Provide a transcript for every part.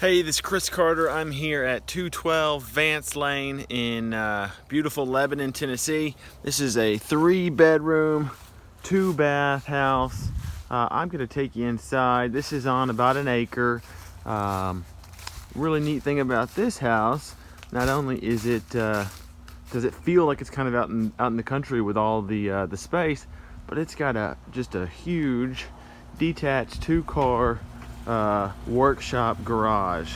Hey, this is Chris Carter. I'm here at 212 Vance Lane in beautiful Lebanon, Tennessee. This is a 3-bedroom, 2-bath house. I'm going to take you inside. This is on about an acre. Really neat thing about this house, not only is it does it feel like it's kind of out in the country with all the space, but it's got just a huge detached 2-car workshop garage.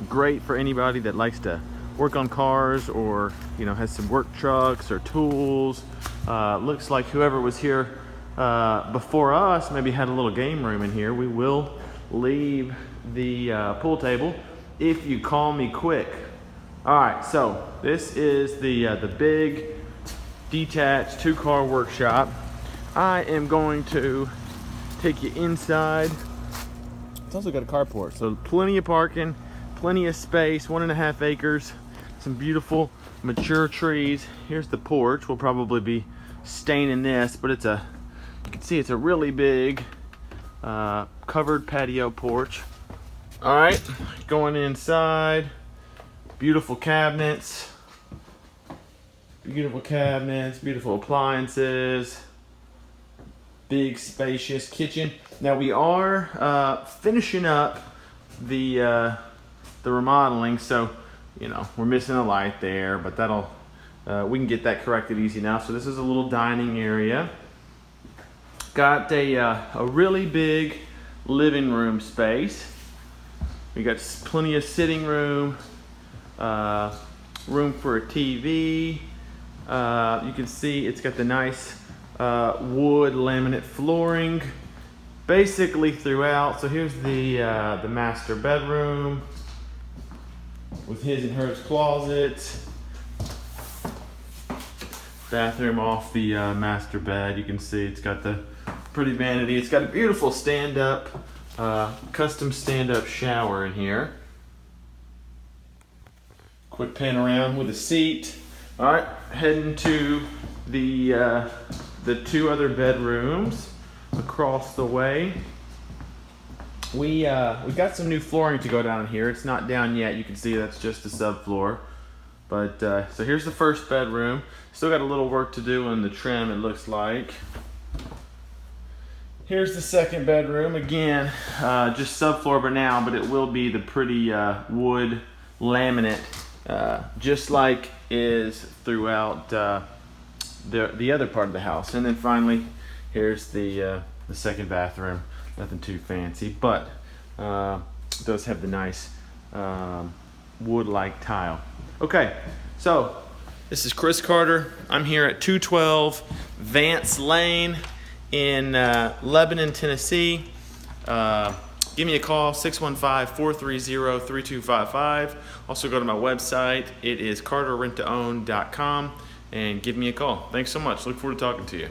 Great for anybody that likes to work on cars, or has some work trucks or tools. Looks like whoever was here before us maybe had a little game room in here. We will leave the pool table if you call me quick. All right, so this is the big detached 2-car workshop. I am going to take you inside. It's also got a carport, so plenty of parking, plenty of space, 1.5 acres, some beautiful mature trees. Here's the porch. We'll probably be staying in this, but you can see it's a really big covered patio porch. All right, going inside, beautiful cabinets, beautiful appliances. Big spacious kitchen. Now we are finishing up the remodeling, so we're missing a light there, but we can get that corrected easy enough. So this is a little dining area. Got a really big living room space. We got plenty of sitting room, room for a TV. You can see it's got the nice wood laminate flooring basically throughout. So here's the master bedroom with his and hers closet. Bathroom off the master bed. You can see it's got the pretty vanity. It's got a beautiful stand-up, custom stand-up shower in here. Quick pan around with a seat. All right, heading to the 2 other bedrooms across the way. We got some new flooring to go down here. It's not down yet. You can see that's just the subfloor. But so here's the first bedroom. Still got a little work to do on the trim, it looks like. Here's the second bedroom. Again, just subfloor for now, but it will be the pretty wood laminate, just like is throughout the other part of the house. And then finally, here's the second bathroom. Nothing too fancy, but does have the nice wood-like tile. Okay, so this is Chris Carter. I'm here at 212 Vance Lane in Lebanon, Tennessee. Give me a call, 615-430-3255. Also go to my website. It is carterrentown.com. And give me a call. Thanks so much. Look forward to talking to you.